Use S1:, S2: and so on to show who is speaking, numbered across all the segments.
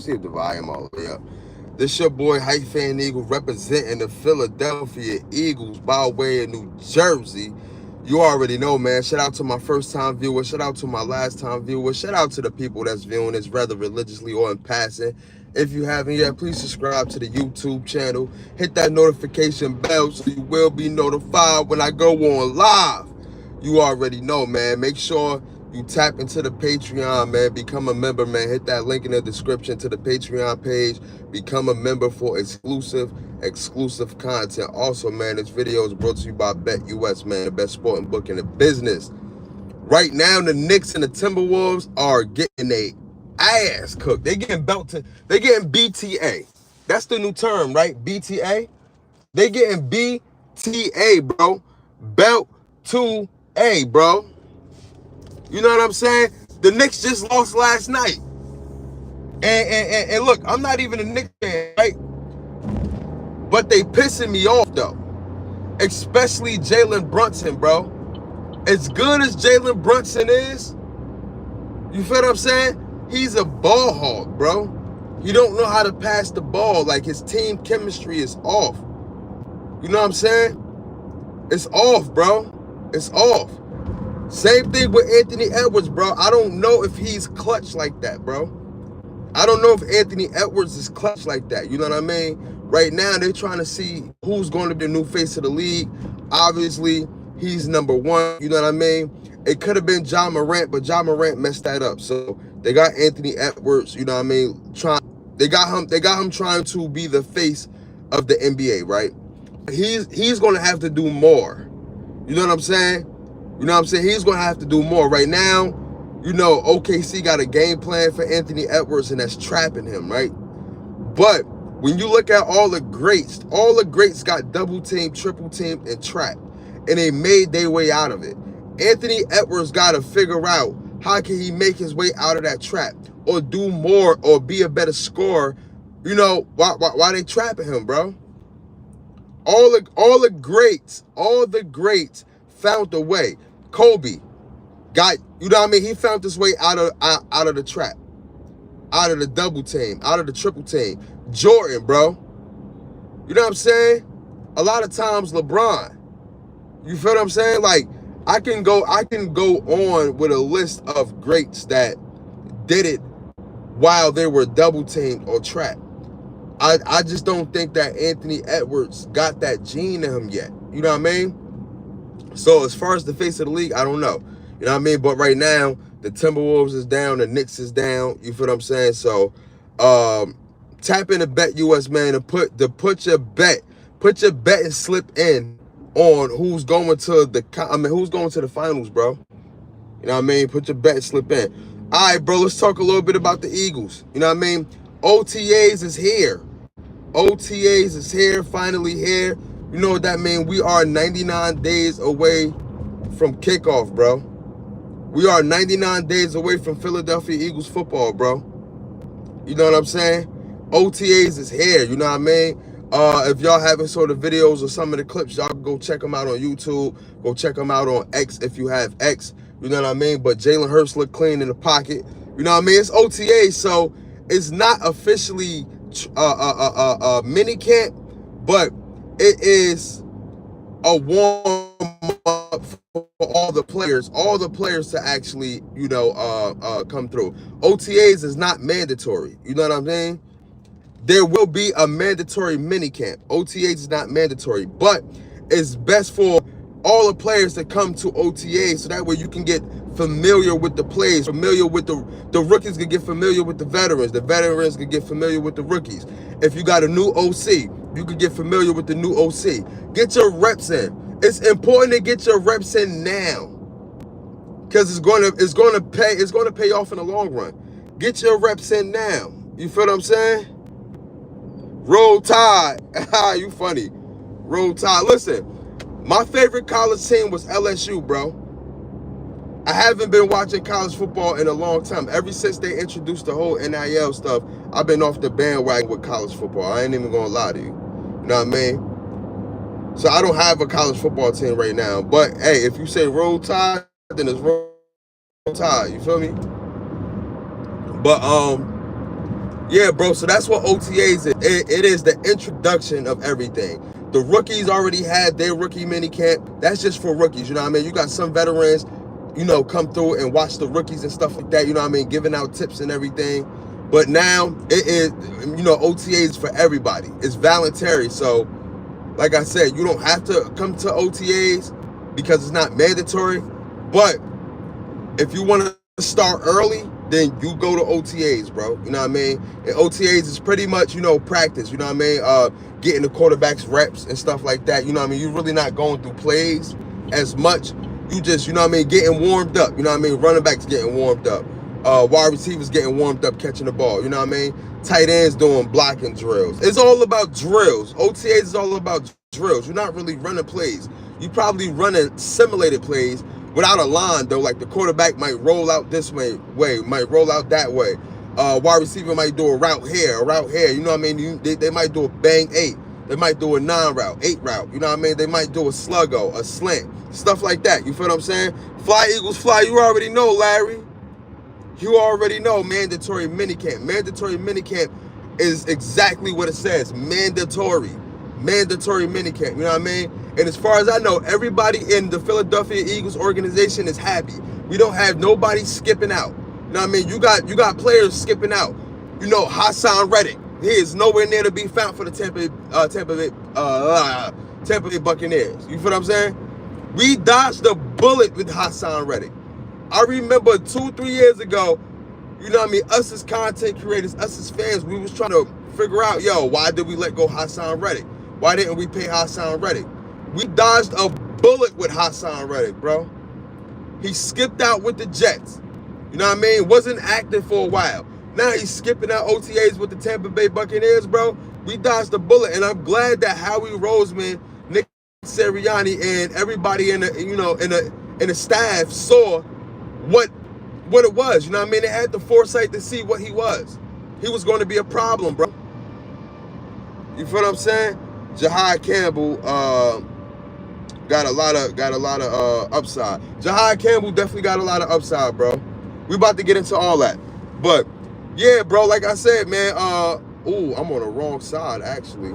S1: See if the volume all the way up. This your boy Hype Fan Eagle representing the Philadelphia Eagles by way of New Jersey. You already know, man. Shout out to my first time viewers. Shout out to my last time viewers. Shout out to the people that's viewing this rather religiously or in passing. If you haven't yet, please subscribe to the YouTube channel. Hit that notification bell so you will be notified when I go on live. You already know, man. Make sure you tap into the Patreon, man. Become a member, man. Hit that link in the description to the Patreon page. Become a member for exclusive content. Also, man, this video is brought to you by BetUS, man, the best sporting book in the business. Right now, the Knicks and the Timberwolves are getting a ass cooked. They getting belted. They getting BTA. That's the new term, right? BTA. They getting BTA, bro. Belt to A, bro. You know what I'm saying? The Knicks just lost last night. And look, I'm not even a Knicks fan, right? But they pissing me off, though. Especially Jalen Brunson, bro. As good as Jalen Brunson is, you feel what I'm saying? He's a ball hog, bro. He don't know how to pass the ball. Like, his team chemistry is off. You know what I'm saying? It's off, bro. It's off. Same thing with Anthony Edwards, bro. I don't know if he's clutch like that, bro. I don't know if Anthony Edwards is clutch like that. You know what I mean? Right now, they're trying to see who's going to be the new face of the league. Obviously, he's number one. You know what I mean? It could have been Ja Morant, but Ja Morant messed that up. So they got Anthony Edwards. You know what I mean? They got him trying to be the face of the NBA, right? He's going to have to do more. You know what I'm saying? You know what I'm saying? He's going to have to do more. Right now, you know, OKC got a game plan for Anthony Edwards, and that's trapping him, right? But when you look at all the greats got double teamed, triple teamed, and trapped. And they made their way out of it. Anthony Edwards got to figure out how can he make his way out of that trap or do more or be a better scorer, you know, why they trapping him, bro? All the greats found a way. Kobe got, you know what I mean? He found his way out of the trap, out of the double team, out of the triple team. Jordan, bro. You know what I'm saying? A lot of times LeBron. You feel what I'm saying? Like, I can go on with a list of greats that did it while they were double teamed or trapped. I just don't think that Anthony Edwards got that gene in him yet. You know what I mean? So as far as the face of the league, I don't know. You know what I mean? But right now, the Timberwolves is down, the Knicks is down. You feel what I'm saying? So tap into BetUS, man, and put your bet and slip in on who's going to the finals, bro. You know what I mean? Put your bet and slip in. All right, bro, let's talk a little bit about the Eagles. You know what I mean? OTAs is here. OTAs is here, finally here. You know what that means? We are 99 days away from kickoff, bro. We are 99 days away from Philadelphia Eagles football, bro. You know what I'm saying? OTAs is here, you know what I mean? If y'all haven't saw the videos or some of the clips, y'all go check them out on YouTube. Go check them out on X if you have X. You know what I mean? But Jalen Hurts look clean in the pocket. You know what I mean? It's OTA, so it's not officially mini camp, but it is a warm-up for all the players to actually, you know, come through. OTAs is not mandatory. You know what I'm saying? There will be a mandatory minicamp. OTAs is not mandatory, but it's best for all the players to come to OTAs so that way you can get familiar with the plays, familiar with the rookies can get familiar with the veterans can get familiar with the rookies. If you got a new OC, you can get familiar with the new OC. Get your reps in. It's important to get your reps in now because it's going to pay off in the long run. Get your reps in now. You feel what I'm saying? Roll Tide. You funny. Roll Tide. Listen, my favorite college team was LSU, bro. I haven't been watching college football in a long time. Ever since they introduced the whole NIL stuff, I've been off the bandwagon with college football. I ain't even gonna lie to you. You know what I mean? So I don't have a college football team right now. But hey, if you say Roll Tide, then it's Roll Tide. You feel me? But Yeah, bro. So that's what OTAs is. It is the introduction of everything. The rookies already had their rookie mini camp. That's just for rookies. You know what I mean? You got some veterans, come through and watch the rookies and stuff like that. You know what I mean? Giving out tips and everything. But now it is, OTAs for everybody. It's voluntary. So, like I said, you don't have to come to OTAs because it's not mandatory. But if you want to start early, then you go to OTAs, bro. You know what I mean? And OTAs is pretty much, practice. You know what I mean? Getting the quarterbacks reps and stuff like that. You know what I mean? You're really not going through plays as much. You just, getting warmed up. You know what I mean? Running backs getting warmed up. Wide receivers getting warmed up, catching the ball. You know what I mean? Tight ends doing blocking drills. It's all about drills. OTAs is all about drills. You're not really running plays. You probably running simulated plays without a line, though. Like the quarterback might roll out this way, might roll out that way. Wide receiver might do a route here, You know what I mean? They might do a bang 8. They might do a 9 route, 8 route. You know what I mean? They might do a sluggo, a slant, stuff like that. You feel what I'm saying? Flyeaglesfly, you already know, Larry. You already know mandatory minicamp. Mandatory minicamp is exactly what it says. Mandatory minicamp. You know what I mean? And as far as I know, everybody in the Philadelphia Eagles organization is happy. We don't have nobody skipping out. You know what I mean? You got players skipping out. Hassan Reddick. He is nowhere near to be found for the Tampa Bay Buccaneers. You feel what I'm saying? We dodged the bullet with Hassan Reddick. I remember 2-3 years ago, you know what I mean, us as content creators, us as fans, we was trying to figure out, why did we let go Hassan Reddick? Why didn't we pay Hassan Reddick? We dodged a bullet with Hassan Reddick, bro. He skipped out with the Jets. You know what I mean? Wasn't active for a while. Now he's skipping out OTAs with the Tampa Bay Buccaneers, bro. We dodged the bullet, and I'm glad that Howie Roseman, Nick Sirianni, and everybody in the staff saw what it was. You know what I mean? They had the foresight to see what he was. He was going to be a problem, bro. You feel what I'm saying? Jahad Campbell got a lot of upside. Jahad Campbell definitely got a lot of upside, bro. We about to get into all that. But yeah, bro, like I said, man, I'm on the wrong side, actually.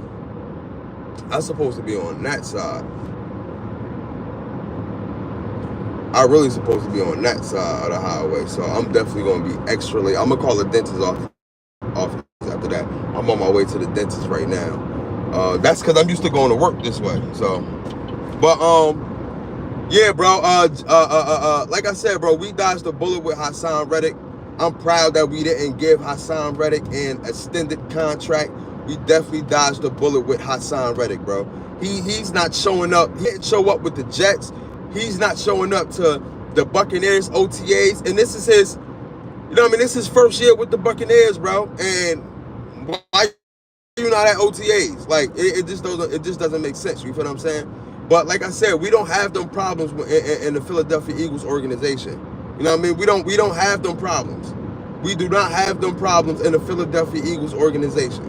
S1: I'm supposed to be on that side. I'm really supposed to be on that side of the highway, so I'm definitely going to be extra late. I'm going to call the dentist office after that. I'm on my way to the dentist right now. That's because I'm used to going to work this way, so. But, yeah, bro, like I said, bro, we dodged the bullet with Hassan Reddick. I'm proud that we didn't give Hassan Reddick an extended contract. We definitely dodged the bullet with Hassan Reddick, bro. He's not showing up. He didn't show up with the Jets. He's not showing up to the Buccaneers OTAs. And this is his, this is his first year with the Buccaneers, bro. And why are you not at OTAs? Like, it just doesn't make sense. You feel what I'm saying? But like I said, we don't have them problems in the Philadelphia Eagles organization. You know what I mean? We don't have them problems. We do not have them problems in the Philadelphia Eagles organization.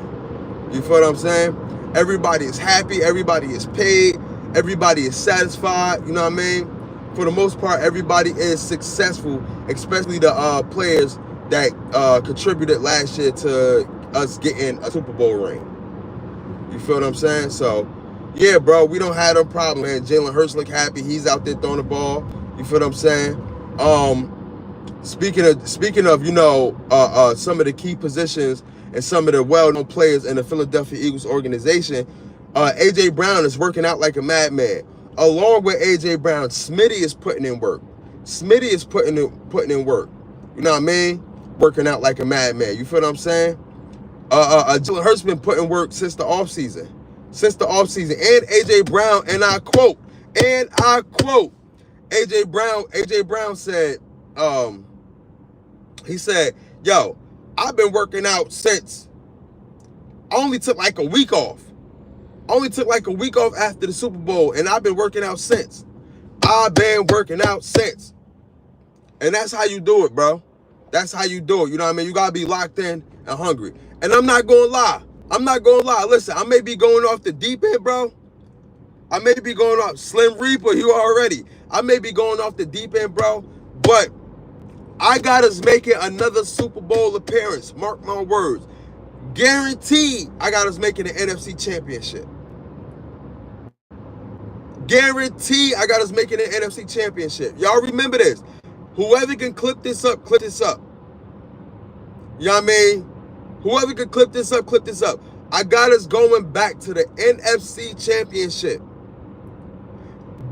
S1: You feel what I'm saying? Everybody is happy. Everybody is paid. Everybody is satisfied. You know what I mean? For the most part, everybody is successful, especially the players that contributed last year to us getting a Super Bowl ring. You feel what I'm saying? So, yeah, bro, we don't have no problem, man. Jalen Hurts look happy. He's out there throwing the ball. You feel what I'm saying? Speaking of, some of the key positions and some of the well-known players in the Philadelphia Eagles organization, A.J. Brown is working out like a madman. Along with A.J. Brown, Smitty is putting in work. Smitty is putting in work. You know what I mean? Working out like a madman. You feel what I'm saying? Jalen Hurts been putting work since the offseason. And A.J. Brown, and I quote, A.J. Brown said, he said, yo, I've been working out since, I only took like a week off. After the Super Bowl, and I've been working out since. And that's how you do it, bro. That's how you do it. You know what I mean? You got to be locked in and hungry. And I'm not going to lie. Listen, I may be going off the deep end, bro. I may be going off Slim Reaper, I may be going off the deep end, bro. But I got us making another Super Bowl appearance. Mark my words. Guaranteed, I got us making the NFC Championship. Guaranteed, I got us making the NFC Championship. Y'all remember this. Whoever can clip this up, clip this up. You know what I mean? Whoever can clip this up, clip this up. I got us going back to the NFC Championship.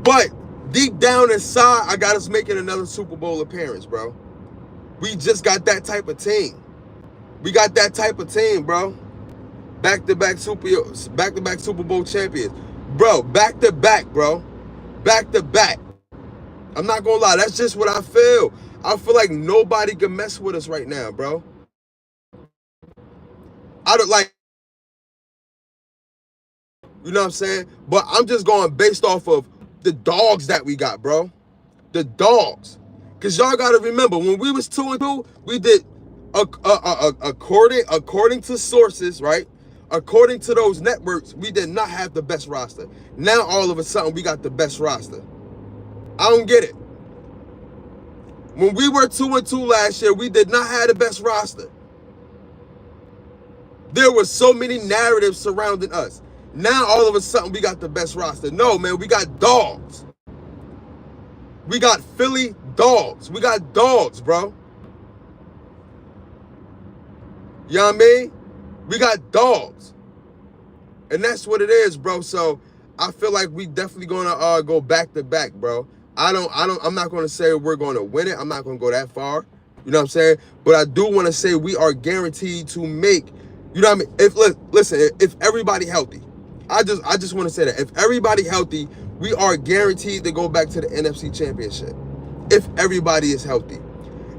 S1: But deep down inside, I got us making another Super Bowl appearance, bro. We just got that type of team. We got that type of team, bro. Back-to-back Super Bowl champions. Bro, back-to-back, bro. Back-to-back. I'm not gonna lie, that's just what I feel. I feel like nobody can mess with us right now, bro. I don't like, you know what I'm saying? But I'm just going based off of the dogs that we got, bro. The dogs. Because y'all got to remember, when we was 2-2, we did, according to sources, right? According to those networks, we did not have the best roster. Now, all of a sudden, we got the best roster. I don't get it. When we were 2-2 last year, we did not have the best roster. There were so many narratives surrounding us. Now, all of a sudden, we got the best roster. No, man, we got dogs. We got Philly dogs. We got dogs, bro. You know what I mean? We got dogs. And that's what it is, bro. So I feel like we definitely gonna go back to back, bro. I'm not gonna say we're gonna win it. I'm not gonna go that far. You know what I'm saying? But I do want to say we are guaranteed to make, you know what I mean? Listen, if everybody healthy, I just want to say that if everybody healthy, we are guaranteed to go back to the NFC Championship. If everybody is healthy.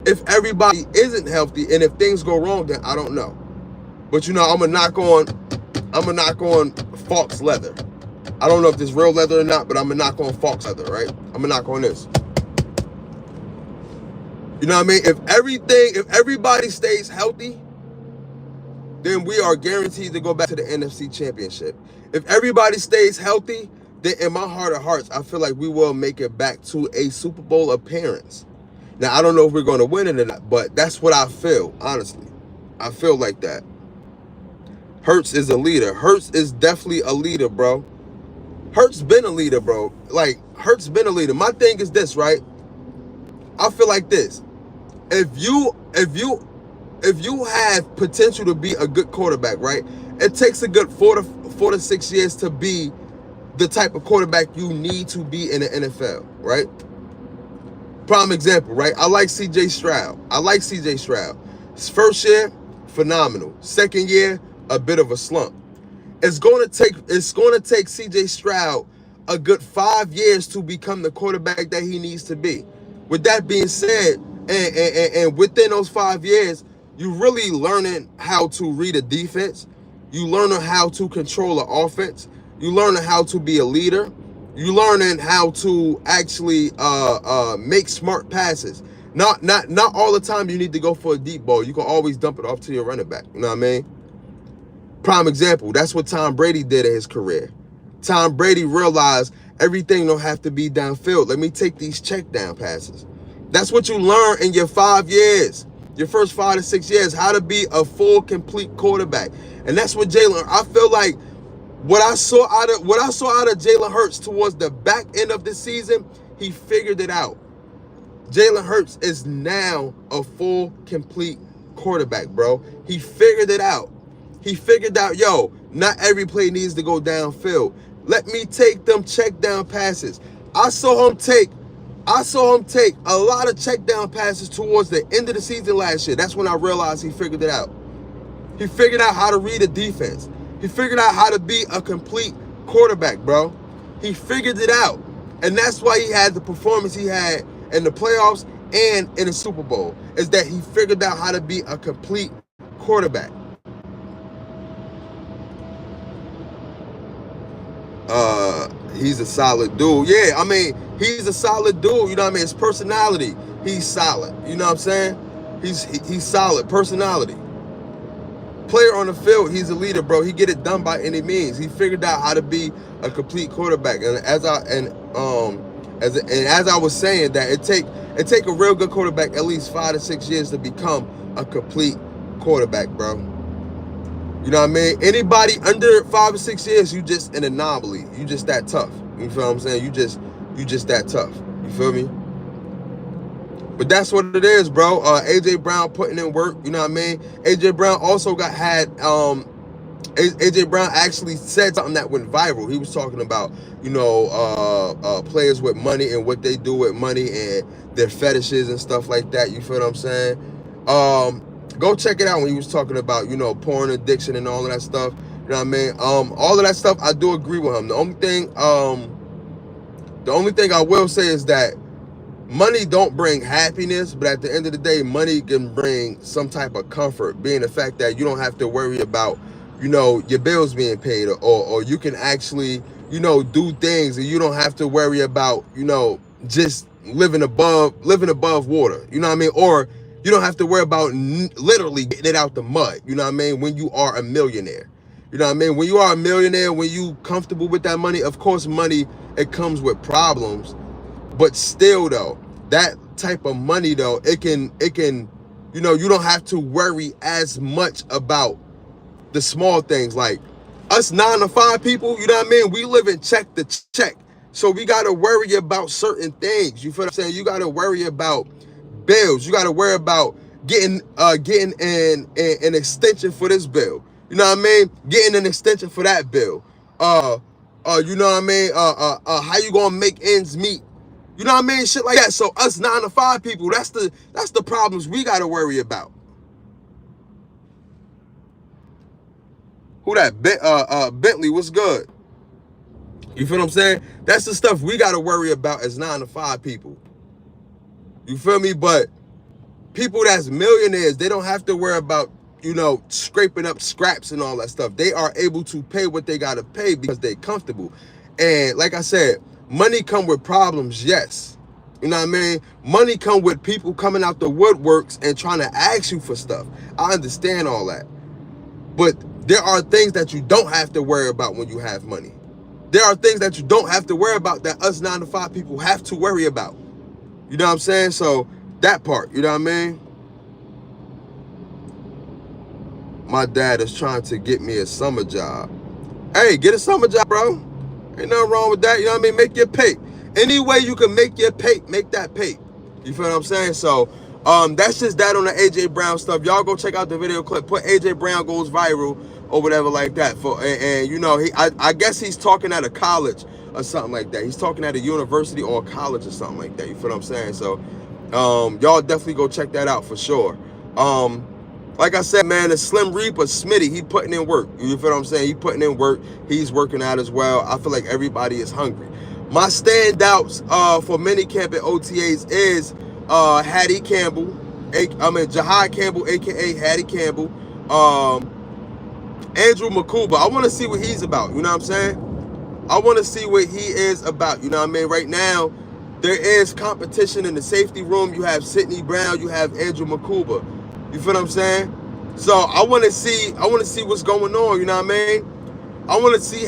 S1: If everybody isn't healthy and if things go wrong, then I don't know. But you know, I'm gonna knock on Falk's leather. I don't know if this real leather or not, but I'm gonna knock on Falk's leather, right? I'm gonna knock on this. You know what I mean? If everybody stays healthy, then we are guaranteed to go back to the NFC Championship. If everybody stays healthy, then in my heart of hearts, I feel like we will make it back to a Super Bowl appearance. Now, I don't know if we're going to win it or not, but that's what I feel, honestly. I feel like that. Hurts is a leader. Hurts is definitely a leader, bro. Hurts been a leader, bro. Like, Hurts been a leader. My thing is this, right? I feel like this. If you have potential to be a good quarterback, right? It takes a good 4 to 6 years to be the type of quarterback you need to be in the NFL, right? Prime example, right? I like CJ Stroud. His first year, phenomenal. Second year, a bit of a slump. It's going to take CJ Stroud a good 5 years to become the quarterback that he needs to be. With that being said, and within those 5 years, you really learning how to read a defense. You learning how to control an offense. You learning how to be a leader. You learning how to actually make smart passes. Not all the time you need to go for a deep ball. You can always dump it off to your running back. You know what I mean? Prime example, that's what Tom Brady did in his career. Tom Brady realized everything don't have to be downfield. Let me take these check down passes. That's what you learn in your 5 years, your first 5 to 6 years, how to be a full, complete quarterback. And that's what Jalen, I feel like what I saw out of Jalen Hurts towards the back end of the season, he figured it out. Jalen Hurts is now a full, complete quarterback, bro. He figured it out. He figured out, yo, not every play needs to go downfield. Let me take them check down passes. I saw him take a lot of check down passes towards the end of the season last year. That's when I realized he figured it out. He figured out how to read a defense. He figured out how to be a complete quarterback, bro. He figured it out. And that's why he had the performance he had in the playoffs and in the Super Bowl, is that he figured out how to be a complete quarterback. He's a solid dude. Yeah, I mean, he's a solid dude. You know what I mean? His personality, he's solid. You know what I'm saying? He's solid personality. Player on the field, he's a leader, bro. He get it done by any means. He figured out how to be a complete quarterback. And as I was saying, that it take a real good quarterback at least 5 to 6 years to become a complete quarterback, bro. You You know what I mean? Anybody under 5 or 6 years, you just an anomaly. You just that tough. You feel what I'm saying? You just that tough. You feel me? But that's what it is, bro. AJ Brown putting in work. You know what I mean? AJ Brown also AJ Brown actually said something that went viral. He was talking about, players with money and what they do with money and their fetishes and stuff like that. You feel what I'm saying? Go check it out when he was talking about, porn addiction and all of that stuff. You know what I mean? All of that stuff, I do agree with him. The only thing I will say is that money don't bring happiness, but at the end of the day, money can bring some type of comfort, being the fact that you don't have to worry about, your bills being paid, or you can actually, do things and you don't have to worry about, just living above water. You know what I mean? Or you don't have to worry about literally getting it out the mud. You know what I mean? When you are a millionaire. You know what I mean? When you are a millionaire, when you comfortable with that money, of course, money, it comes with problems. But still, though, that type of money, though, it can, you don't have to worry as much about the small things. Like us 9 to 5 people, you know what I mean? We live in check to check. So we got to worry about certain things. You feel what I'm saying? You got to worry about bills. You got to worry about getting an extension for this bill. You know what I mean? Getting an extension for that bill. You know what I mean? How you gonna make ends meet? You know what I mean? Shit like that. So us 9 to 5 people, that's the problems we gotta worry about. Who that? Bentley, what's good? You feel what I'm saying? That's the stuff we gotta worry about as 9 to 5 people. You feel me? But people that's millionaires, they don't have to worry about, scraping up scraps and all that stuff. They are able to pay what they gotta pay because they're comfortable. And like I said, money come with problems, yes. You know what I mean? Money come with people coming out the woodworks and trying to ask you for stuff. I understand all that. But there are things that you don't have to worry about when you have money. There are things that you don't have to worry about that us 9 to 5 people have to worry about. You know what I'm saying? So that part, you know what I mean? My dad is trying to get me a summer job. Hey, get a summer job, bro. Ain't nothing wrong with that. You know what I mean? Make your pay. Any way you can make your pay, make that pay. You feel what I'm saying? So that's just that on the AJ Brown stuff. Y'all go check out the video clip. Put AJ Brown goes viral or whatever like that. I guess he's talking at a college or something like that. He's talking at a university or a college or something like that. You feel what I'm saying? So y'all definitely go check that out for sure. Like I said, man, the Slim Reaper, Smitty, he putting in work. You feel what I'm saying? He putting in work. He's working out as well. I feel like everybody is hungry. My standouts for minicamp and OTAs is Hattie Campbell. Jahad Campbell, a.k.a. Hattie Campbell. Andrew Makuba. I want to see what he's about. You know what I'm saying? I want to see what he is about. You know what I mean? Right now, there is competition in the safety room. You have Sidney Brown. You have Andrew Makuba. You feel what I'm saying? So I want to see what's going on. You know what I mean? I want to see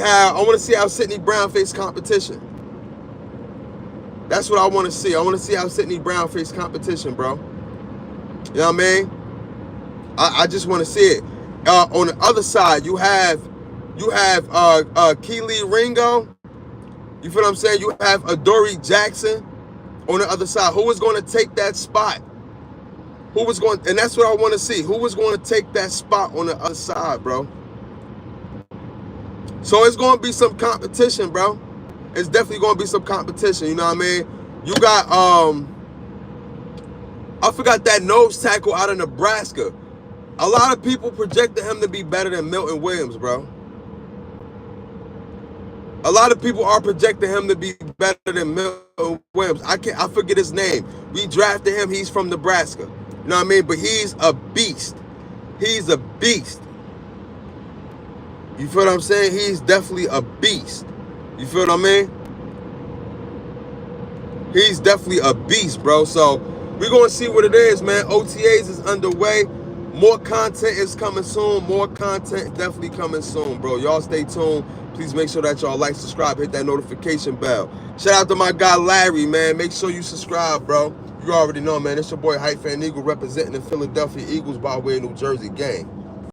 S1: how Sidney Brown face competition. That's what I want to see. I want to see how Sidney Brown face competition, bro. You know what I mean? I just want to see it. On the other side, you have Keely Ringo. You feel what I'm saying? You have Adoree Jackson on the other side. Who is going to take that spot? And that's what I want to see. Who was going to take that spot on the other side, bro? So it's going to be some competition, bro. It's definitely going to be some competition. You know what I mean? You got, I forgot that nose tackle out of Nebraska. A lot of people projected him to be better than Milton Williams, bro. A lot of people are projecting him to be better than Milton Williams. I forget his name. We drafted him. He's from Nebraska. You know what I mean? But he's a beast. He's a beast. You feel what I'm saying? He's definitely a beast. You feel what I mean? He's definitely a beast, bro. So we're going to see what it is, man. OTAs is underway. More content is coming soon. More content definitely coming soon, bro. Y'all stay tuned. Please make sure that y'all like, subscribe, hit that notification bell. Shout out to my guy Larry, man. Make sure you subscribe, bro. You already know, man. It's your boy Hype Fan Eagle representing the Philadelphia Eagles by way of New Jersey gang.